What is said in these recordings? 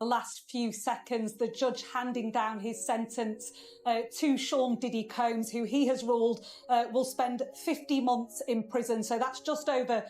the last few seconds, the judge handing down his sentence to Sean Diddy Combs, who he has ruled will spend 50 months in prison. So that's just over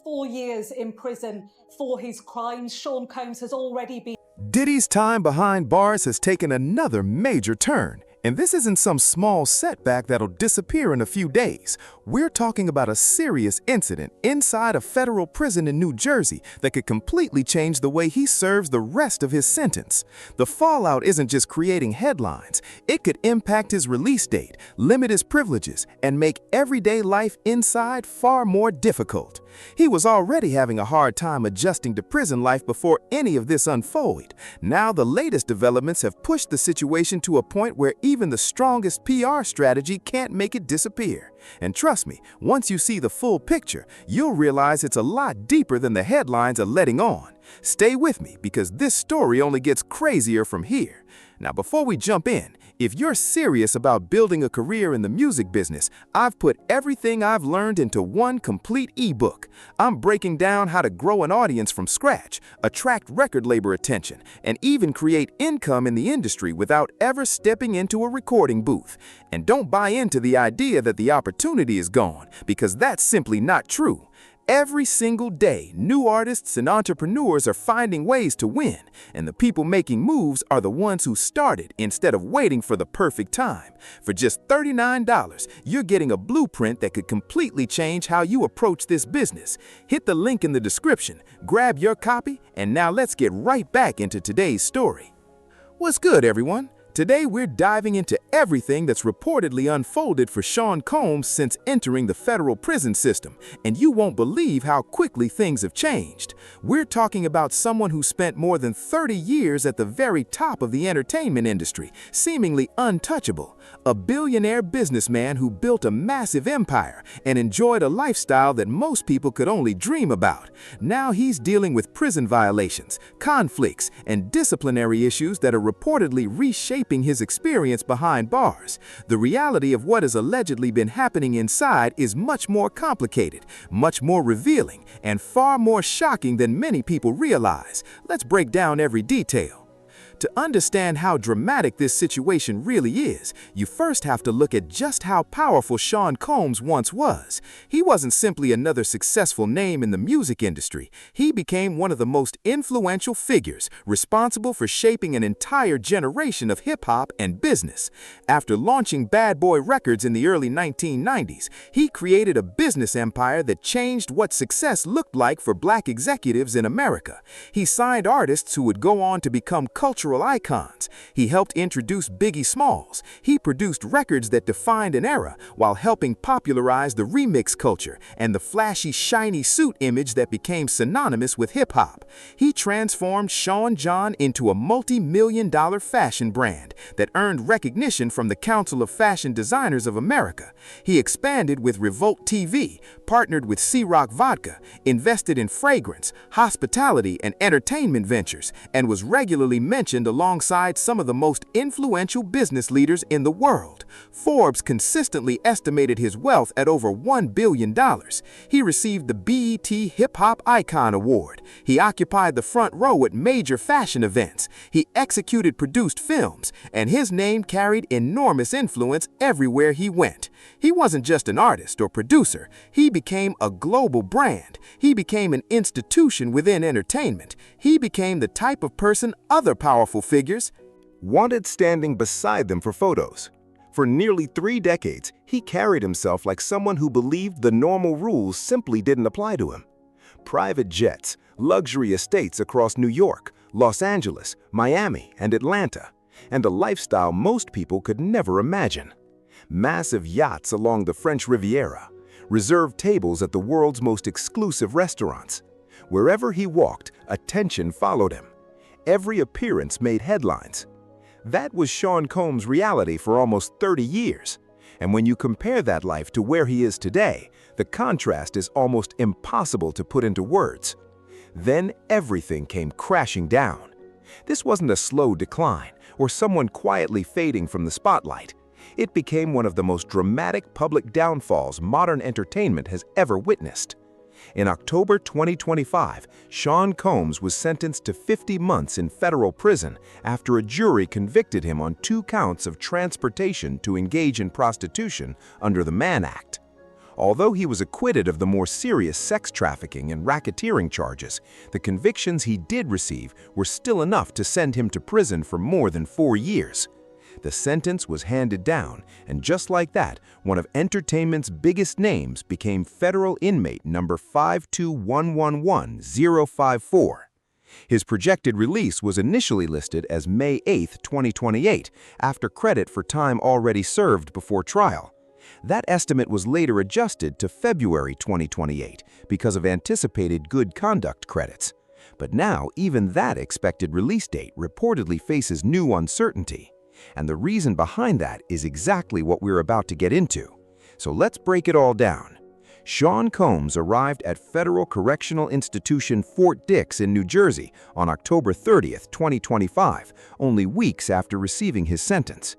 4 years in prison for his crimes. Sean Combs has already been... Diddy's time behind bars has taken another major turn. And this isn't some small setback that'll disappear in a few days. We're talking about a serious incident inside a federal prison in New Jersey that could completely change the way he serves the rest of his sentence. The fallout isn't just creating headlines. It could impact his release date, limit his privileges, and make everyday life inside far more difficult. He was already having a hard time adjusting to prison life before any of this unfolded. Now the latest developments have pushed the situation to a point where even the strongest PR strategy can't make it disappear. And trust me, once you see the full picture, you'll realize it's a lot deeper than the headlines are letting on. Stay with me because this story only gets crazier from here. Now, before we jump in, if you're serious about building a career in the music business, I've put everything I've learned into one complete ebook. I'm breaking down how to grow an audience from scratch, attract record label attention, and even create income in the industry without ever stepping into a recording booth. And don't buy into the idea that the opportunity is gone, because that's simply not true. Every single day, new artists and entrepreneurs are finding ways to win, and the people making moves are the ones who started instead of waiting for the perfect time. For just $39, you're getting a blueprint that could completely change how you approach this business. Hit the link in the description, grab your copy, and now let's get right back into today's story. What's good, everyone? Today, we're diving into everything that's reportedly unfolded for Sean Combs since entering the federal prison system, and you won't believe how quickly things have changed. We're talking about someone who spent more than 30 years at the very top of the entertainment industry, seemingly untouchable. A billionaire businessman who built a massive empire and enjoyed a lifestyle that most people could only dream about. Now he's dealing with prison violations, conflicts, and disciplinary issues that are reportedly reshaping his experience behind bars. The reality of what has allegedly been happening inside is much more complicated, much more revealing, and far more shocking than many people realize. Let's break down every detail. To understand how dramatic this situation really is, you first have to look at just how powerful Sean Combs once was. He wasn't simply another successful name in the music industry. He became one of the most influential figures, responsible for shaping an entire generation of hip-hop and business. After launching Bad Boy Records in the early 1990s, he created a business empire that changed what success looked like for black executives in America. He signed artists who would go on to become cultural icons. He helped introduce Biggie Smalls. He produced records that defined an era while helping popularize the remix culture and the flashy, shiny suit image that became synonymous with hip-hop. He transformed Sean John into a multi-million-dollar fashion brand that earned recognition from the Council of Fashion Designers of America. He expanded with Revolt TV, partnered with C-Rock Vodka, invested in fragrance, hospitality, and entertainment ventures, and was regularly mentioned alongside some of the most influential business leaders in the world. Forbes consistently estimated his wealth at over $1 billion. He received the BET Hip Hop Icon Award. He occupied the front row at major fashion events. He executed produced films, and his name carried enormous influence everywhere he went. He wasn't just an artist or producer. He became a global brand. He became an institution within entertainment. He became the type of person other powerful figures wanted standing beside them for photos. For nearly 3 decades, he carried himself like someone who believed the normal rules simply didn't apply to him. Private jets, luxury estates across New York, Los Angeles, Miami, and Atlanta, and a lifestyle most people could never imagine. Massive yachts along the French Riviera, reserved tables at the world's most exclusive restaurants. Wherever he walked, attention followed him. Every appearance made headlines. That was Sean Combs' reality for almost 30 years. And when you compare that life to where he is today, the contrast is almost impossible to put into words. Then everything came crashing down. This wasn't a slow decline or someone quietly fading from the spotlight. It became one of the most dramatic public downfalls modern entertainment has ever witnessed. In October 2025, Sean Combs was sentenced to 50 months in federal prison after a jury convicted him on 2 counts of transportation to engage in prostitution under the Mann Act. Although he was acquitted of the more serious sex trafficking and racketeering charges, the convictions he did receive were still enough to send him to prison for more than 4 years. The sentence was handed down, and just like that, one of entertainment's biggest names became federal inmate number 52111-054. His projected release was initially listed as May 8, 2028, after credit for time already served before trial. That estimate was later adjusted to February 2028 because of anticipated good conduct credits. But now, even that expected release date reportedly faces new uncertainty. And the reason behind that is exactly what we're about to get into. So let's break it all down. Sean Combs arrived at Federal Correctional Institution Fort Dix in New Jersey on October 30, 2025, only weeks after receiving his sentence.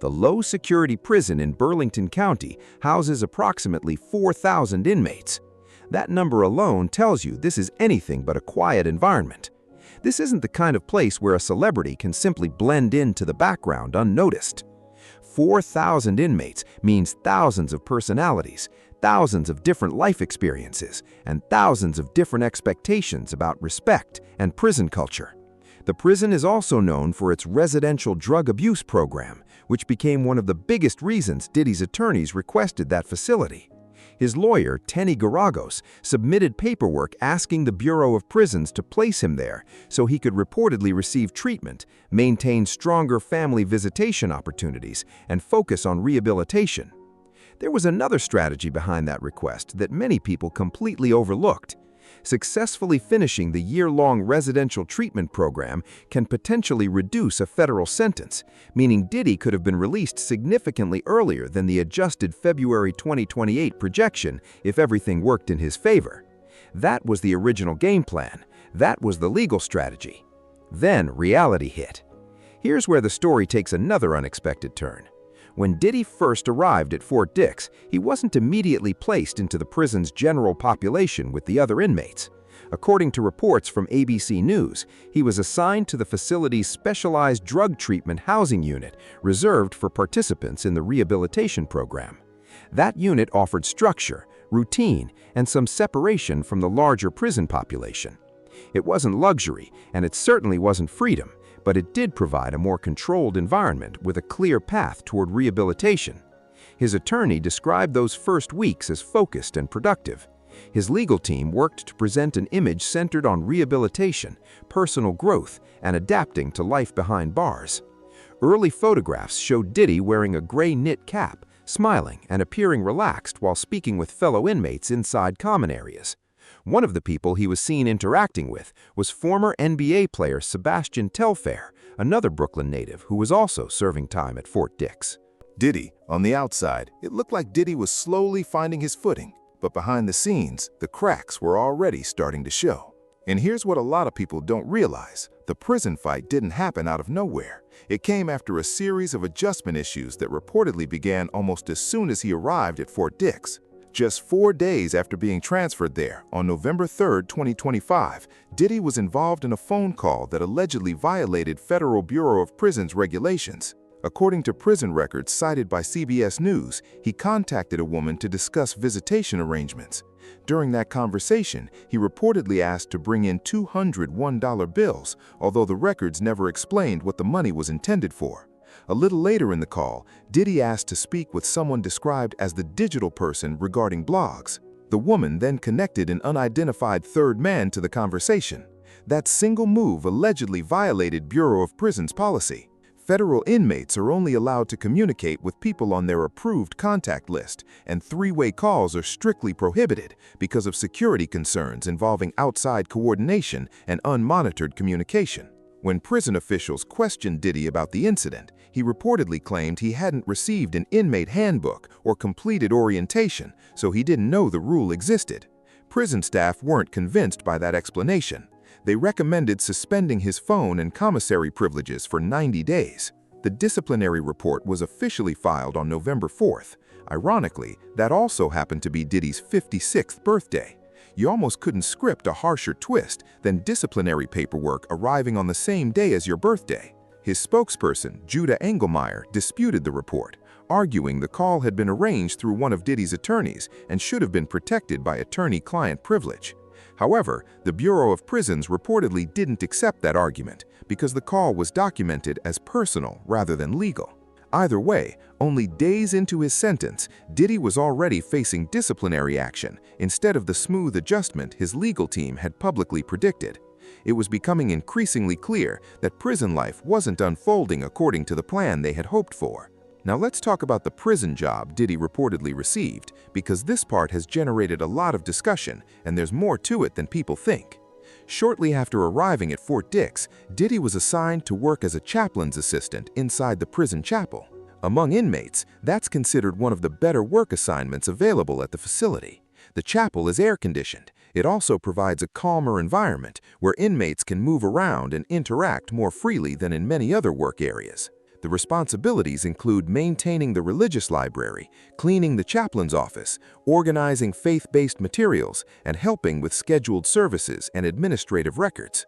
The low-security prison in Burlington County houses approximately 4,000 inmates. That number alone tells you this is anything but a quiet environment. This isn't the kind of place where a celebrity can simply blend into the background unnoticed. 4,000 inmates means thousands of personalities, thousands of different life experiences, and thousands of different expectations about respect and prison culture. The prison is also known for its residential drug abuse program, which became one of the biggest reasons Diddy's attorneys requested that facility. His lawyer, Tenny Garagos, submitted paperwork asking the Bureau of Prisons to place him there so he could reportedly receive treatment, maintain stronger family visitation opportunities, and focus on rehabilitation. There was another strategy behind that request that many people completely overlooked. Successfully finishing the year-long residential treatment program can potentially reduce a federal sentence, meaning Diddy could have been released significantly earlier than the adjusted February 2028 projection if everything worked in his favor. That was the original game plan. That was the legal strategy. Then reality hit. Here's where the story takes another unexpected turn. When Diddy first arrived at Fort Dix, he wasn't immediately placed into the prison's general population with the other inmates. According to reports from ABC News, he was assigned to the facility's specialized drug treatment housing unit, reserved for participants in the rehabilitation program. That unit offered structure, routine, and some separation from the larger prison population. It wasn't luxury, and it certainly wasn't freedom, but it did provide a more controlled environment with a clear path toward rehabilitation. His attorney described those first weeks as focused and productive. His legal team worked to present an image centered on rehabilitation, personal growth, and adapting to life behind bars. Early photographs showed Diddy wearing a gray knit cap, smiling and appearing relaxed while speaking with fellow inmates inside common areas. One of the people he was seen interacting with was former NBA player Sebastian Telfair, another Brooklyn native who was also serving time at Fort Dix. Diddy, on the outside, it looked like Diddy was slowly finding his footing, but behind the scenes, the cracks were already starting to show. And here's what a lot of people don't realize. The prison fight didn't happen out of nowhere. It came after a series of adjustment issues that reportedly began almost as soon as he arrived at Fort Dix. Just 4 days after being transferred there, on November 3, 2025, Diddy was involved in a phone call that allegedly violated Federal Bureau of Prisons regulations. According to prison records cited by CBS News, he contacted a woman to discuss visitation arrangements. During that conversation, he reportedly asked to bring in $201 bills, although the records never explained what the money was intended for. A little later in the call, Diddy asked to speak with someone described as the digital person regarding blogs. The woman then connected an unidentified third man to the conversation. That single move allegedly violated Bureau of Prisons policy. Federal inmates are only allowed to communicate with people on their approved contact list, and three-way calls are strictly prohibited because of security concerns involving outside coordination and unmonitored communication. When prison officials questioned Diddy about the incident, he reportedly claimed he hadn't received an inmate handbook or completed orientation, so he didn't know the rule existed. Prison staff weren't convinced by that explanation. They recommended suspending his phone and commissary privileges for 90 days. The disciplinary report was officially filed on November 4th. Ironically, that also happened to be Diddy's 56th birthday. You almost couldn't script a harsher twist than disciplinary paperwork arriving on the same day as your birthday. His spokesperson, Judah Engelmeyer, disputed the report, arguing the call had been arranged through one of Diddy's attorneys and should have been protected by attorney-client privilege. However, the Bureau of Prisons reportedly didn't accept that argument because the call was documented as personal rather than legal. Either way, only days into his sentence, Diddy was already facing disciplinary action instead of the smooth adjustment his legal team had publicly predicted. It was becoming increasingly clear that prison life wasn't unfolding according to the plan they had hoped for. Now let's talk about the prison job Diddy reportedly received, because this part has generated a lot of discussion and there's more to it than people think. Shortly after arriving at Fort Dix, Diddy was assigned to work as a chaplain's assistant inside the prison chapel. Among inmates, that's considered one of the better work assignments available at the facility. The chapel is air-conditioned. It also provides a calmer environment where inmates can move around and interact more freely than in many other work areas. The responsibilities include maintaining the religious library, cleaning the chaplain's office, organizing faith-based materials, and helping with scheduled services and administrative records.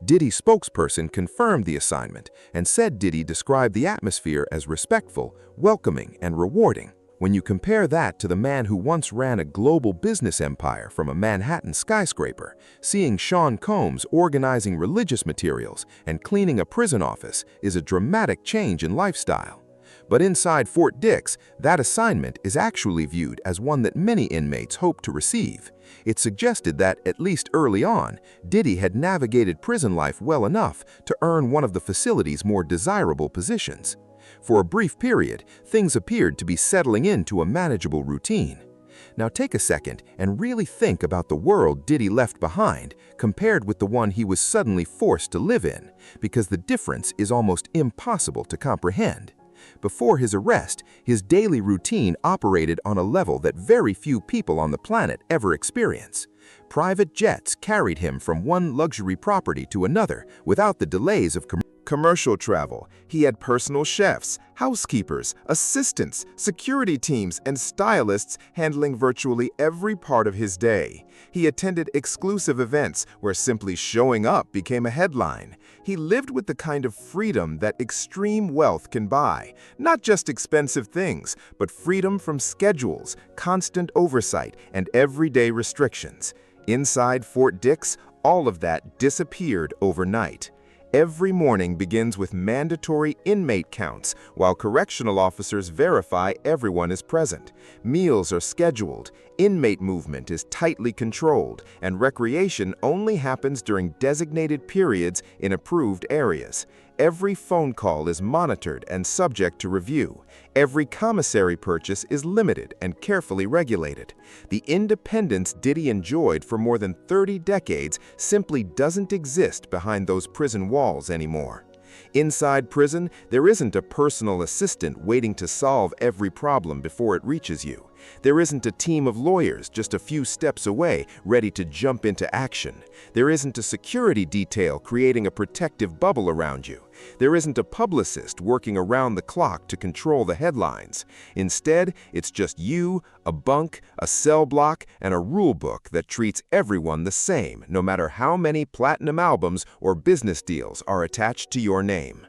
Diddy's spokesperson confirmed the assignment and said Diddy described the atmosphere as respectful, welcoming, and rewarding. When you compare that to the man who once ran a global business empire from a Manhattan skyscraper, seeing Sean Combs organizing religious materials and cleaning a prison office is a dramatic change in lifestyle. But inside Fort Dix, that assignment is actually viewed as one that many inmates hope to receive. It suggested that, at least early on, Diddy had navigated prison life well enough to earn one of the facility's more desirable positions. For a brief period, things appeared to be settling into a manageable routine. Now take a second and really think about the world Diddy left behind compared with the one he was suddenly forced to live in, because the difference is almost impossible to comprehend. Before his arrest, his daily routine operated on a level that very few people on the planet ever experience. Private jets carried him from one luxury property to another without the delays of commercial travel. He had personal chefs, housekeepers, assistants, security teams, and stylists handling virtually every part of his day. He attended exclusive events where simply showing up became a headline. He lived with the kind of freedom that extreme wealth can buy. Not just expensive things, but freedom from schedules, constant oversight, and everyday restrictions. Inside Fort Dix, all of that disappeared overnight. Every morning begins with mandatory inmate counts while correctional officers verify everyone is present. Meals are scheduled, inmate movement is tightly controlled, and recreation only happens during designated periods in approved areas. Every phone call is monitored and subject to review. Every commissary purchase is limited and carefully regulated. The independence Diddy enjoyed for more than 30 decades simply doesn't exist behind those prison walls anymore. Inside prison, there isn't a personal assistant waiting to solve every problem before it reaches you. There isn't a team of lawyers just a few steps away ready to jump into action. There isn't a security detail creating a protective bubble around you. There isn't a publicist working around the clock to control the headlines. Instead, it's just you, a bunk, a cell block, and a rule book that treats everyone the same, no matter how many platinum albums or business deals are attached to your name.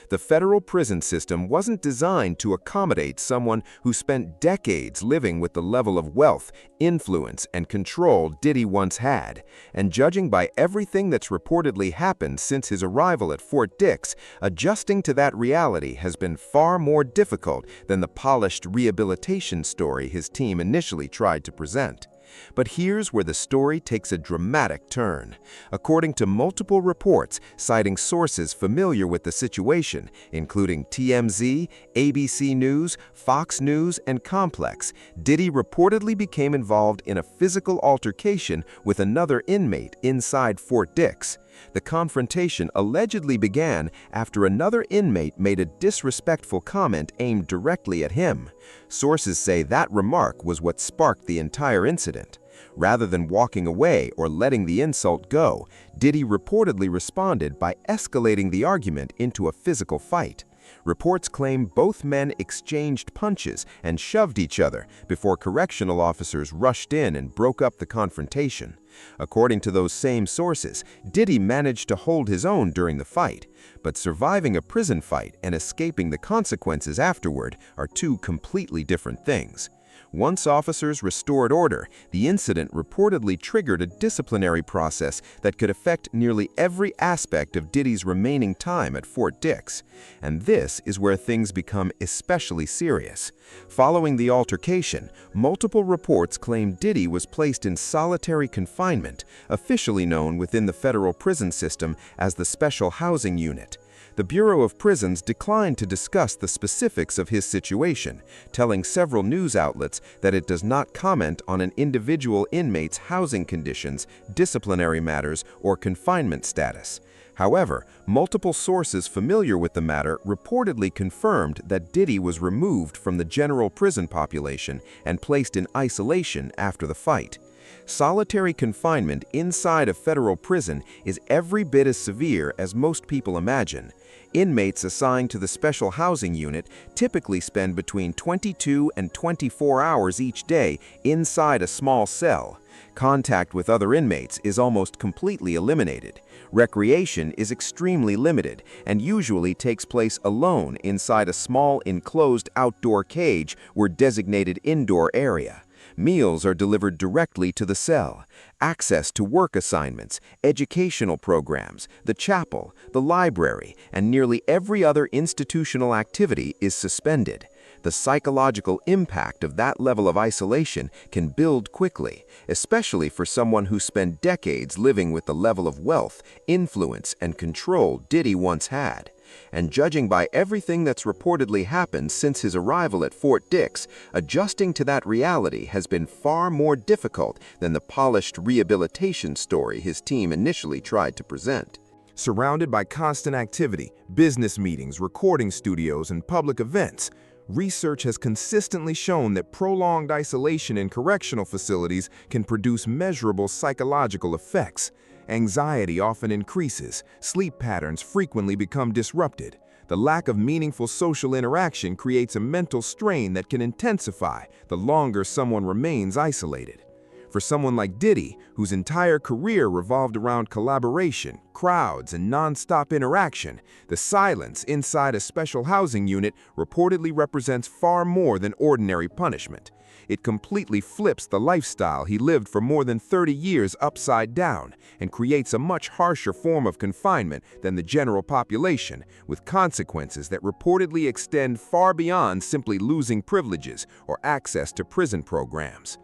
The federal prison system wasn't designed to accommodate someone who spent decades living with the level of wealth, influence, and control Diddy once had. And judging by everything that's reportedly happened since his arrival at Fort Dix, adjusting to that reality has been far more difficult than the polished rehabilitation story his team initially tried to present. But here's where the story takes a dramatic turn. According to multiple reports citing sources familiar with the situation, including TMZ, ABC News, Fox News, and Complex, Diddy reportedly became involved in a physical altercation with another inmate inside Fort Dix. The confrontation allegedly began after another inmate made a disrespectful comment aimed directly at him. Sources say that remark was what sparked the entire incident. Rather than walking away or letting the insult go, Diddy reportedly responded by escalating the argument into a physical fight. Reports claim both men exchanged punches and shoved each other before correctional officers rushed in and broke up the confrontation. According to those same sources, Diddy managed to hold his own during the fight, but surviving a prison fight and escaping the consequences afterward are two completely different things. Once officers restored order, the incident reportedly triggered a disciplinary process that could affect nearly every aspect of Diddy's remaining time at Fort Dix. And this is where things become especially serious. Following the altercation, multiple reports claim Diddy was placed in solitary confinement, officially known within the federal prison system as the Special Housing Unit. The Bureau of Prisons declined to discuss the specifics of his situation, telling several news outlets that it does not comment on an individual inmate's housing conditions, disciplinary matters, or confinement status. However, multiple sources familiar with the matter reportedly confirmed that Diddy was removed from the general prison population and placed in isolation after the fight. Solitary confinement inside a federal prison is every bit as severe as most people imagine. Inmates assigned to the Special Housing Unit typically spend between 22 and 24 hours each day inside a small cell. Contact with other inmates is almost completely eliminated. Recreation is extremely limited and usually takes place alone inside a small enclosed outdoor cage or designated indoor area. Meals are delivered directly to the cell. Access to work assignments, educational programs, the chapel, the library, and nearly every other institutional activity is suspended. The psychological impact of that level of isolation can build quickly, especially for someone who spent decades living with the level of wealth, influence, and control Diddy once had. And judging by everything that's reportedly happened since his arrival at Fort Dix, adjusting to that reality has been far more difficult than the polished rehabilitation story his team initially tried to present. Surrounded by constant activity, business meetings, recording studios, and public events, research has consistently shown that prolonged isolation in correctional facilities can produce measurable psychological effects. Anxiety often increases, sleep patterns frequently become disrupted. The lack of meaningful social interaction creates a mental strain that can intensify the longer someone remains isolated. For someone like Diddy, whose entire career revolved around collaboration, crowds, and non-stop interaction, the silence inside a special housing unit reportedly represents far more than ordinary punishment. It completely flips the lifestyle he lived for more than 30 years upside down and creates a much harsher form of confinement than the general population, with consequences that reportedly extend far beyond simply losing privileges or access to prison programs.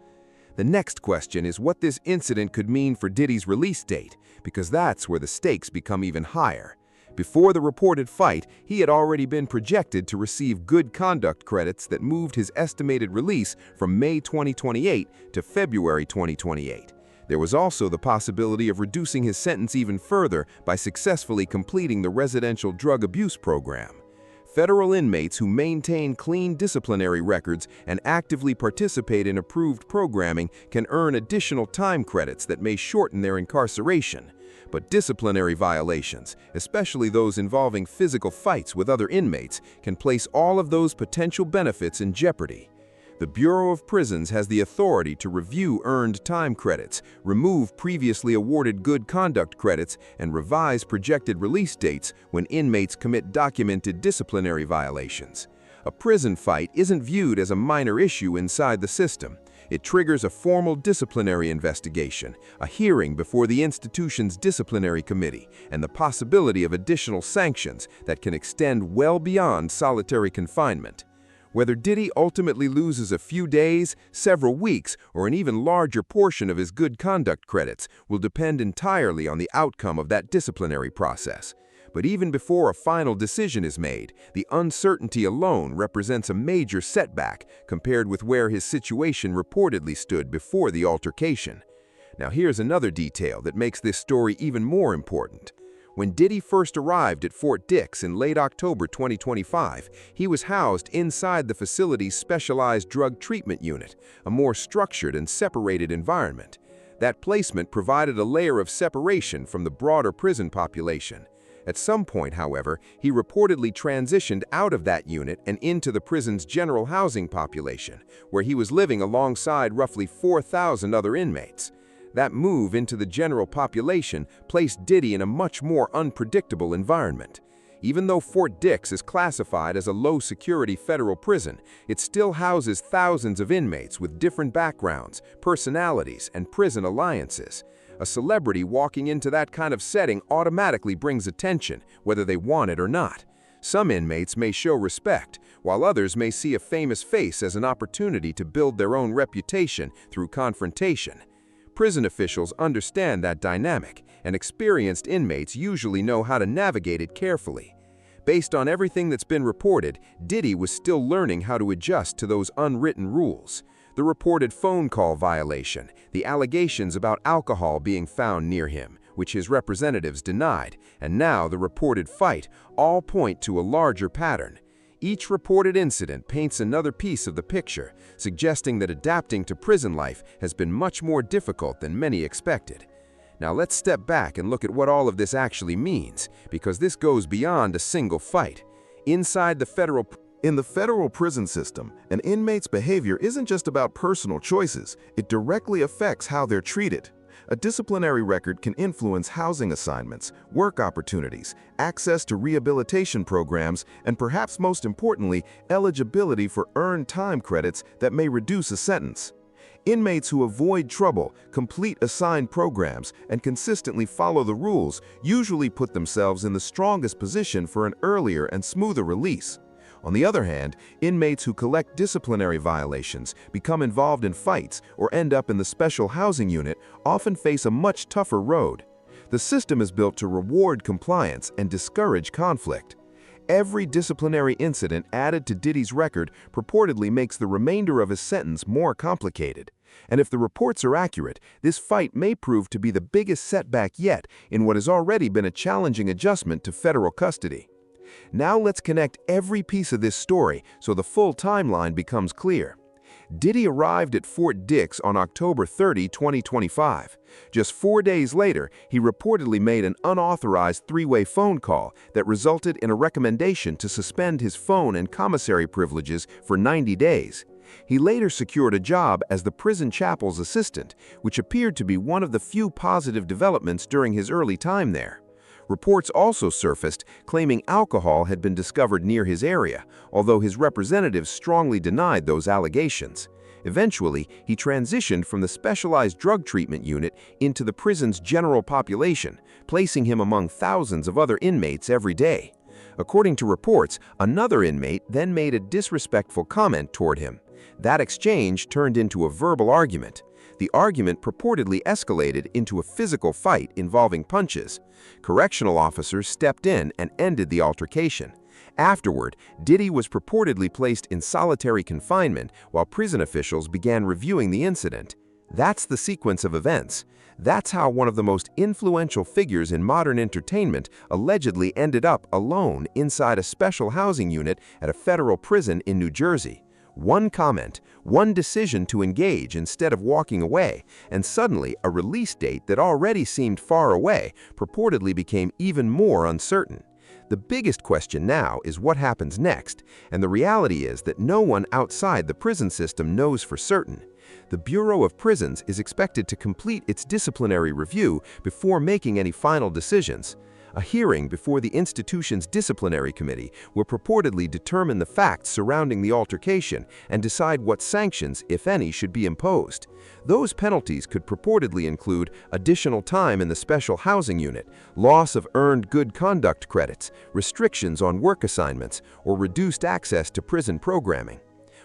The next question is what this incident could mean for Diddy's release date, because that's where the stakes become even higher. Before the reported fight, he had already been projected to receive good conduct credits that moved his estimated release from May 2028 to February 2028. There was also the possibility of reducing his sentence even further by successfully completing the residential drug abuse program. Federal inmates who maintain clean disciplinary records and actively participate in approved programming can earn additional time credits that may shorten their incarceration. But disciplinary violations, especially those involving physical fights with other inmates, can place all of those potential benefits in jeopardy. The Bureau of Prisons has the authority to review earned time credits, remove previously awarded good conduct credits, and revise projected release dates when inmates commit documented disciplinary violations. A prison fight isn't viewed as a minor issue inside the system. It triggers a formal disciplinary investigation, a hearing before the institution's disciplinary committee, and the possibility of additional sanctions that can extend well beyond solitary confinement. Whether Diddy ultimately loses a few days, several weeks, or an even larger portion of his good conduct credits will depend entirely on the outcome of that disciplinary process. But even before a final decision is made, the uncertainty alone represents a major setback compared with where his situation reportedly stood before the altercation. Now here's another detail that makes this story even more important. When Diddy first arrived at Fort Dix in late October 2025, he was housed inside the facility's specialized drug treatment unit, a more structured and separated environment. That placement provided a layer of separation from the broader prison population. At some point, however, he reportedly transitioned out of that unit and into the prison's general housing population, where he was living alongside roughly 4,000 other inmates. That move into the general population placed Diddy in a much more unpredictable environment. Even though Fort Dix is classified as a low-security federal prison, it still houses thousands of inmates with different backgrounds, personalities, and prison alliances. A celebrity walking into that kind of setting automatically brings attention, whether they want it or not. Some inmates may show respect, while others may see a famous face as an opportunity to build their own reputation through confrontation. Prison officials understand that dynamic, and experienced inmates usually know how to navigate it carefully. Based on everything that's been reported, Diddy was still learning how to adjust to those unwritten rules. The reported phone call violation, the allegations about alcohol being found near him, which his representatives denied, and now the reported fight all point to a larger pattern. Each reported incident paints another piece of the picture, suggesting that adapting to prison life has been much more difficult than many expected. Now let's step back and look at what all of this actually means, because this goes beyond a single fight. In the federal prison system, an inmate's behavior isn't just about personal choices, it directly affects how they're treated. A disciplinary record can influence housing assignments, work opportunities, access to rehabilitation programs, and perhaps most importantly, eligibility for earned time credits that may reduce a sentence. Inmates who avoid trouble, complete assigned programs, and consistently follow the rules usually put themselves in the strongest position for an earlier and smoother release. On the other hand, inmates who collect disciplinary violations, become involved in fights, or end up in the special housing unit often face a much tougher road. The system is built to reward compliance and discourage conflict. Every disciplinary incident added to Diddy's record purportedly makes the remainder of his sentence more complicated. And if the reports are accurate, this fight may prove to be the biggest setback yet in what has already been a challenging adjustment to federal custody. Now let's connect every piece of this story so the full timeline becomes clear. Diddy arrived at Fort Dix on October 30, 2025. Just 4 days later, he reportedly made an unauthorized three-way phone call that resulted in a recommendation to suspend his phone and commissary privileges for 90 days. He later secured a job as the prison chapel's assistant, which appeared to be one of the few positive developments during his early time there. Reports also surfaced claiming alcohol had been discovered near his area, although his representatives strongly denied those allegations. Eventually, he transitioned from the specialized drug treatment unit into the prison's general population, placing him among thousands of other inmates every day. According to reports, another inmate then made a disrespectful comment toward him. That exchange turned into a verbal argument. The argument purportedly escalated into a physical fight involving punches. Correctional officers stepped in and ended the altercation. Afterward, Diddy was purportedly placed in solitary confinement while prison officials began reviewing the incident. That's the sequence of events. That's how one of the most influential figures in modern entertainment allegedly ended up alone inside a special housing unit at a federal prison in New Jersey. One comment, one decision to engage instead of walking away, and suddenly a release date that already seemed far away purportedly became even more uncertain. The biggest question now is what happens next, and the reality is that no one outside the prison system knows for certain. The Bureau of Prisons is expected to complete its disciplinary review before making any final decisions. A hearing before the institution's disciplinary committee will purportedly determine the facts surrounding the altercation and decide what sanctions, if any, should be imposed. Those penalties could purportedly include additional time in the special housing unit, loss of earned good conduct credits, restrictions on work assignments, or reduced access to prison programming.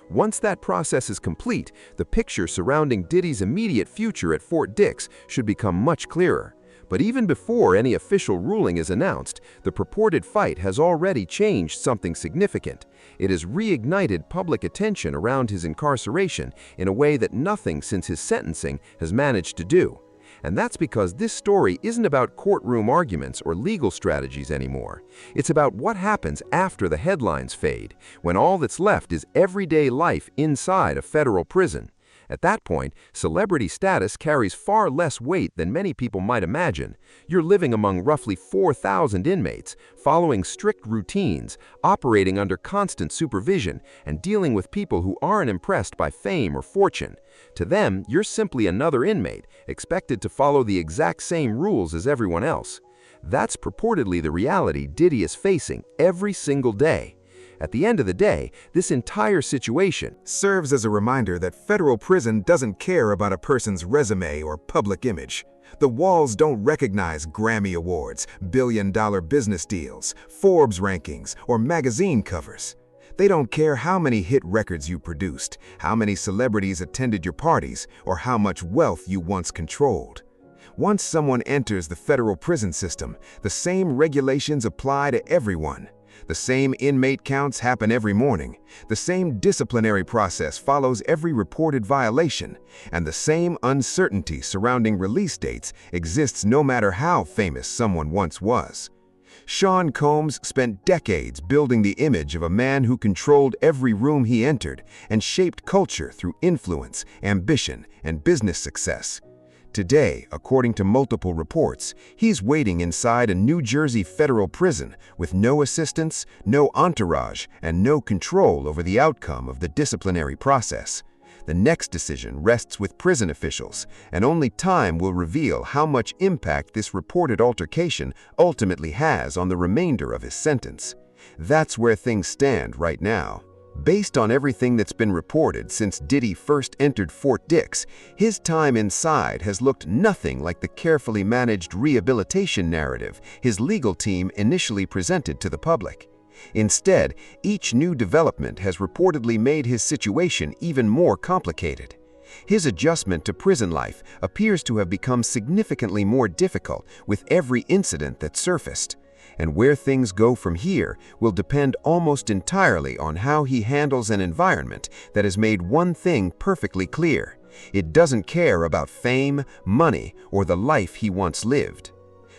Once that process is complete, the picture surrounding Diddy's immediate future at Fort Dix should become much clearer. But even before any official ruling is announced, the purported fight has already changed something significant. It has reignited public attention around his incarceration in a way that nothing since his sentencing has managed to do. And that's because this story isn't about courtroom arguments or legal strategies anymore. It's about what happens after the headlines fade, when all that's left is everyday life inside a federal prison. At that point, celebrity status carries far less weight than many people might imagine. You're living among roughly 4,000 inmates, following strict routines, operating under constant supervision, and dealing with people who aren't impressed by fame or fortune. To them, you're simply another inmate, expected to follow the exact same rules as everyone else. That's purportedly the reality Diddy is facing every single day. At the end of the day, this entire situation serves as a reminder that federal prison doesn't care about a person's resume or public image. The walls don't recognize Grammy Awards, billion-dollar business deals, Forbes rankings, or magazine covers. They don't care how many hit records you produced, how many celebrities attended your parties, or how much wealth you once controlled. Once someone enters the federal prison system, the same regulations apply to everyone. The same inmate counts happen every morning, the same disciplinary process follows every reported violation, and the same uncertainty surrounding release dates exists no matter how famous someone once was. Sean Combs spent decades building the image of a man who controlled every room he entered and shaped culture through influence, ambition, and business success. Today, according to multiple reports, he's waiting inside a New Jersey federal prison with no assistance, no entourage, and no control over the outcome of the disciplinary process. The next decision rests with prison officials, and only time will reveal how much impact this reported altercation ultimately has on the remainder of his sentence. That's where things stand right now. Based on everything that's been reported since Diddy first entered Fort Dix, his time inside has looked nothing like the carefully managed rehabilitation narrative his legal team initially presented to the public. Instead, each new development has reportedly made his situation even more complicated. His adjustment to prison life appears to have become significantly more difficult with every incident that surfaced. And where things go from here will depend almost entirely on how he handles an environment that has made one thing perfectly clear: it doesn't care about fame, money, or the life he once lived.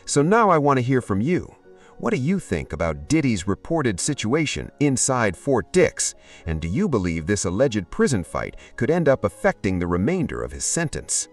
So now I want to hear from you. What do you think about Diddy's reported situation inside Fort Dix? And do you believe this alleged prison fight could end up affecting the remainder of his sentence?